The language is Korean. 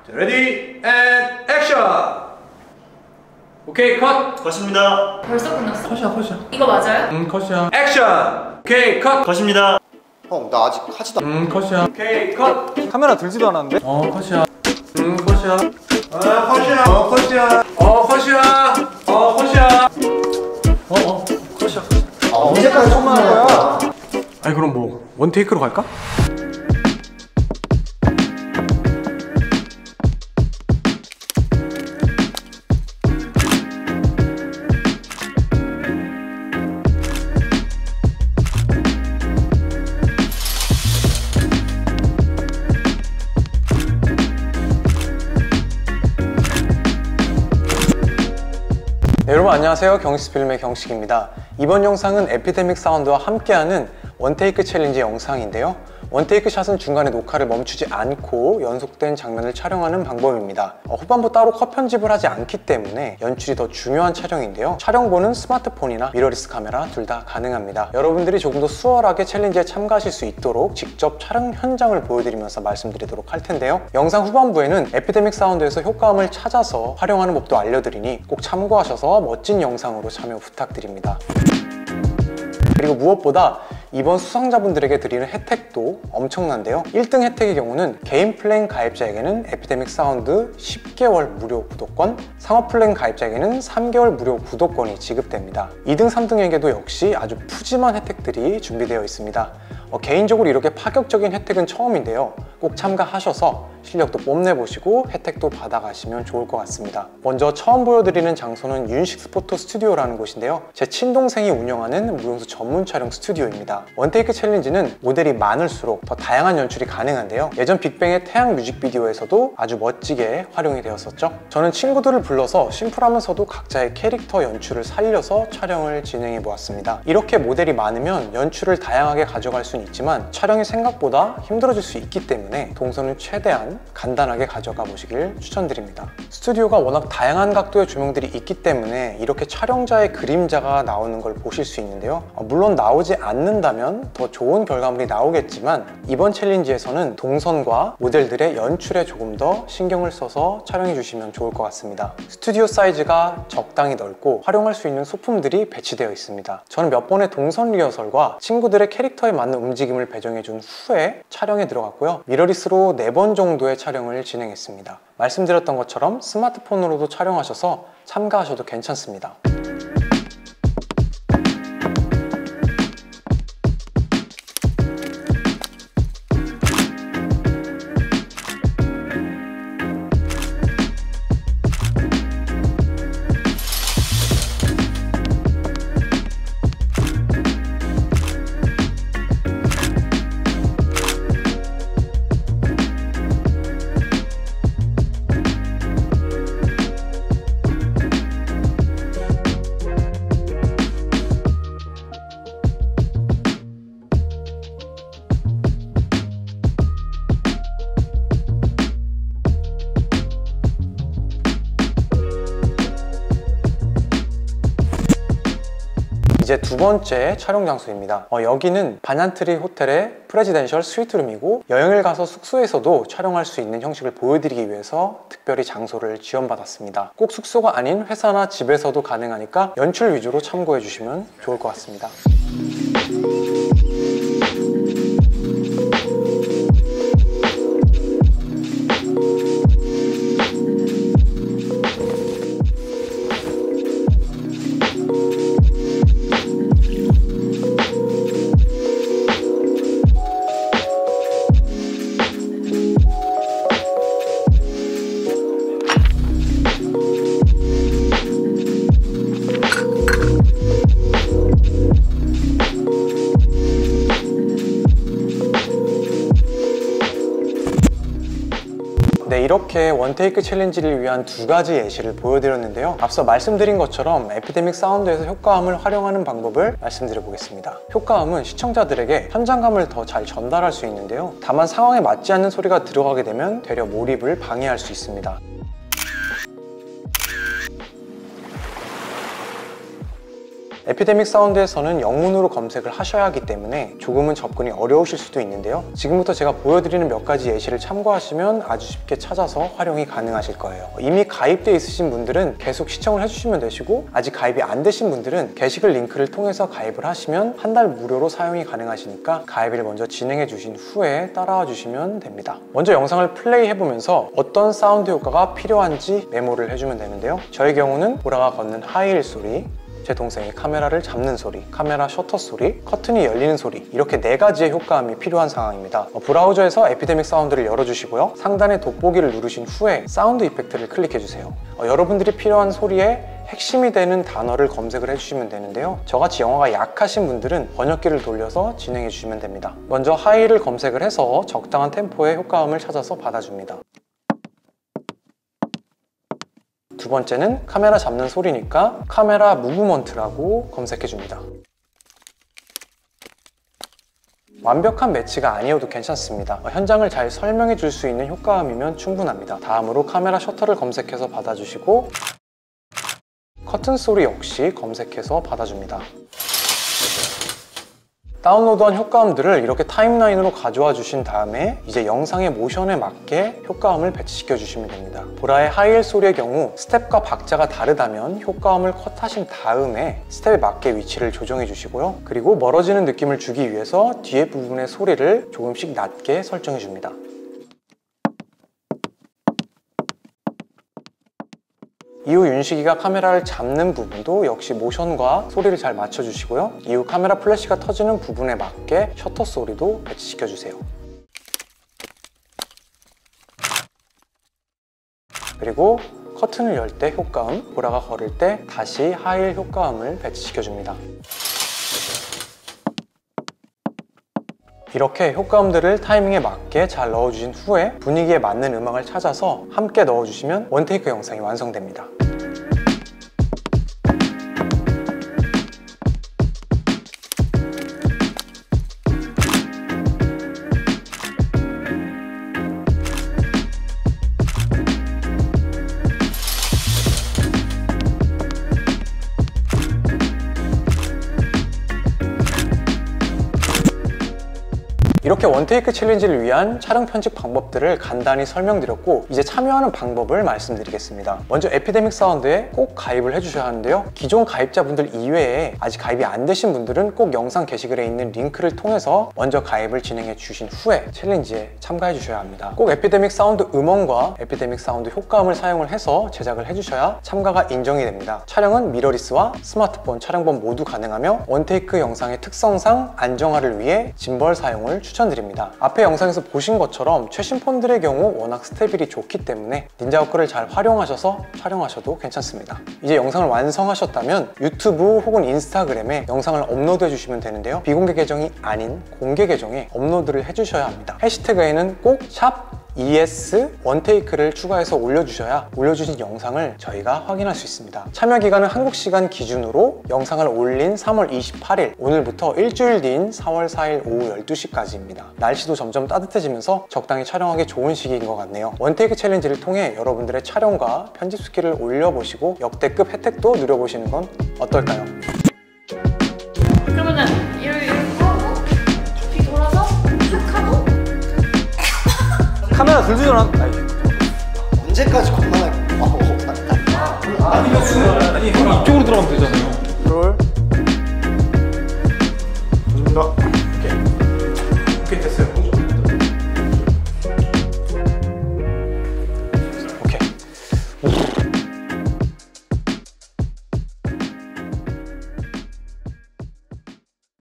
레디 앤 액션! 오케이 컷! 컷입니다. 벌써 끝났어? 컷이야. 이거 맞아요? 컷이야. 액션! 오케이 컷! 컷입니다. 형, 나 아직 하지도 않... 컷이야. 오케이 컷! 카메라 들지도 않았는데? 컷이야. 컷이야. 컷이야. 컷이야. 컷이야. 컷이야. 언제까지 손만 할 거야? 아니 그럼 뭐 원테이크로 갈까? 네, 여러분 안녕하세요. 경식필름의 경식입니다. 이번 영상은 에피데믹 사운드와 함께하는 원테이크 챌린지 영상인데요. 원테이크 샷은 중간에 녹화를 멈추지 않고 연속된 장면을 촬영하는 방법입니다. 후반부 따로 컷 편집을 하지 않기 때문에 연출이 더 중요한 촬영인데요. 촬영본은 스마트폰이나 미러리스 카메라 둘 다 가능합니다. 여러분들이 조금 더 수월하게 챌린지에 참가하실 수 있도록 직접 촬영 현장을 보여드리면서 말씀드리도록 할 텐데요. 영상 후반부에는 에피데믹 사운드에서 효과음을 찾아서 활용하는 법도 알려드리니 꼭 참고하셔서 멋진 영상으로 참여 부탁드립니다. 그리고 무엇보다 이번 수상자분들에게 드리는 혜택도 엄청난데요. 1등 혜택의 경우는 개인 플랜 가입자에게는 에피데믹 사운드 10개월 무료 구독권, 상업 플랜 가입자에게는 3개월 무료 구독권이 지급됩니다. 2등, 3등에게도 역시 아주 푸짐한 혜택들이 준비되어 있습니다. 개인적으로 이렇게 파격적인 혜택은 처음인데요. 꼭 참가하셔서 실력도 뽐내보시고 혜택도 받아가시면 좋을 것 같습니다. 먼저 처음 보여드리는 장소는 윤식스 포토 스튜디오라는 곳인데요. 제 친동생이 운영하는 무용수 전문 촬영 스튜디오입니다. 원테이크 챌린지는 모델이 많을수록 더 다양한 연출이 가능한데요. 예전 빅뱅의 태양 뮤직비디오에서도 아주 멋지게 활용이 되었었죠. 저는 친구들을 불러서 심플하면서도 각자의 캐릭터 연출을 살려서 촬영을 진행해 보았습니다. 이렇게 모델이 많으면 연출을 다양하게 가져갈 수는 있지만 촬영이 생각보다 힘들어질 수 있기 때문에 동선은 최대한 간단하게 가져가 보시길 추천드립니다. 스튜디오가 워낙 다양한 각도의 조명들이 있기 때문에 이렇게 촬영자의 그림자가 나오는 걸 보실 수 있는데요. 물론 나오지 않는다면 더 좋은 결과물이 나오겠지만 이번 챌린지에서는 동선과 모델들의 연출에 조금 더 신경을 써서 촬영해 주시면 좋을 것 같습니다. 스튜디오 사이즈가 적당히 넓고 활용할 수 있는 소품들이 배치되어 있습니다. 저는 몇 번의 동선 리허설과 친구들의 캐릭터에 맞는 움직임을 배정해 준 후에 촬영에 들어갔고요. 미러리스로 4번 정도의 촬영을 진행했습니다. 말씀드렸던 것처럼 스마트폰으로도 촬영하셔서 참가하셔도 괜찮습니다. 이제 두 번째 촬영 장소입니다. 여기는 반얀트리 호텔의 프레지덴셜 스위트룸이고 여행을 가서 숙소에서도 촬영할 수 있는 형식을 보여드리기 위해서 특별히 장소를 지원받았습니다. 꼭 숙소가 아닌 회사나 집에서도 가능하니까 연출 위주로 참고해 주시면 좋을 것 같습니다. 네, 이렇게 원테이크 챌린지를 위한 두 가지 예시를 보여드렸는데요. 앞서 말씀드린 것처럼 에피데믹 사운드에서 효과음을 활용하는 방법을 말씀드려 보겠습니다. 효과음은 시청자들에게 현장감을 더 잘 전달할 수 있는데요. 다만 상황에 맞지 않는 소리가 들어가게 되면 되려 몰입을 방해할 수 있습니다. 에피데믹 사운드에서는 영문으로 검색을 하셔야 하기 때문에 조금은 접근이 어려우실 수도 있는데요. 지금부터 제가 보여드리는 몇 가지 예시를 참고하시면 아주 쉽게 찾아서 활용이 가능하실 거예요. 이미 가입되어 있으신 분들은 계속 시청을 해주시면 되시고, 아직 가입이 안 되신 분들은 게시글 링크를 통해서 가입을 하시면 한 달 무료로 사용이 가능하시니까 가입을 먼저 진행해 주신 후에 따라와 주시면 됩니다. 먼저 영상을 플레이 해보면서 어떤 사운드 효과가 필요한지 메모를 해주면 되는데요. 저의 경우는 보라가 걷는 하이힐 소리, 제 동생이 카메라를 잡는 소리, 카메라 셔터 소리, 커튼이 열리는 소리, 이렇게 4가지의 효과음이 필요한 상황입니다. 브라우저에서 에피데믹 사운드를 열어주시고요. 상단의 돋보기를 누르신 후에 사운드 이펙트를 클릭해주세요. 여러분들이 필요한 소리에 핵심이 되는 단어를 검색을 해주시면 되는데요. 저같이 영어가 약하신 분들은 번역기를 돌려서 진행해 주시면 됩니다. 먼저 하이를 검색을 해서 적당한 템포의 효과음을 찾아서 받아줍니다. 두 번째는 카메라 잡는 소리니까 카메라 무브먼트라고 검색해 줍니다. 완벽한 매치가 아니어도 괜찮습니다. 현장을 잘 설명해 줄 수 있는 효과음이면 충분합니다. 다음으로 카메라 셔터를 검색해서 받아주시고, 커튼 소리 역시 검색해서 받아줍니다. 다운로드한 효과음들을 이렇게 타임라인으로 가져와 주신 다음에 이제 영상의 모션에 맞게 효과음을 배치시켜 주시면 됩니다. 보라의 하이힐 소리의 경우 스텝과 박자가 다르다면 효과음을 컷하신 다음에 스텝에 맞게 위치를 조정해 주시고요. 그리고 멀어지는 느낌을 주기 위해서 뒤에 부분의 소리를 조금씩 낮게 설정해 줍니다. 이후 윤식이가 카메라를 잡는 부분도 역시 모션과 소리를 잘 맞춰주시고요. 이후 카메라 플래시가 터지는 부분에 맞게 셔터 소리도 배치시켜주세요. 그리고 커튼을 열 때 효과음, 보라가 걸을 때 다시 하이힐 효과음을 배치시켜줍니다. 이렇게 효과음들을 타이밍에 맞게 잘 넣어주신 후에 분위기에 맞는 음악을 찾아서 함께 넣어주시면 원테이크 영상이 완성됩니다. 이렇게 원테이크 챌린지를 위한 촬영 편집 방법들을 간단히 설명드렸고, 이제 참여하는 방법을 말씀드리겠습니다. 먼저 에피데믹 사운드에 꼭 가입을 해주셔야 하는데요. 기존 가입자분들 이외에 아직 가입이 안 되신 분들은 꼭 영상 게시글에 있는 링크를 통해서 먼저 가입을 진행해 주신 후에 챌린지에 참가해 주셔야 합니다. 꼭 에피데믹 사운드 음원과 에피데믹 사운드 효과음을 사용을 해서 제작을 해주셔야 참가가 인정이 됩니다. 촬영은 미러리스와 스마트폰 촬영본 모두 가능하며 원테이크 영상의 특성상 안정화를 위해 짐벌 사용을 추천드립니다. 앞에 영상에서 보신 것처럼 최신 폰들의 경우 워낙 스테빌이 좋기 때문에 닌자워크를 잘 활용하셔서 촬영하셔도 괜찮습니다. 이제 영상을 완성하셨다면 유튜브 혹은 인스타그램에 영상을 업로드 해주시면 되는데요. 비공개 계정이 아닌 공개 계정에 업로드를 해주셔야 합니다. 해시태그에는 꼭 샵 ES 원테이크를 추가해서 올려주셔야 올려주신 영상을 저희가 확인할 수 있습니다. 참여 기간은 한국 시간 기준으로 영상을 올린 3월 28일, 오늘부터 일주일 뒤인 4월 4일 오후 12시까지입니다. 날씨도 점점 따뜻해지면서 적당히 촬영하기 좋은 시기인 것 같네요. 원테이크 챌린지를 통해 여러분들의 촬영과 편집 스킬을 올려보시고 역대급 혜택도 누려보시는 건 어떨까요? 그러면은 이렇게 하고 뒤 돌아서 툭 하고 카메라 들리잖아. 언제까지 겁나 아니 형 이쪽으로 들어가면 되잖아요. 롤. 좋습니다.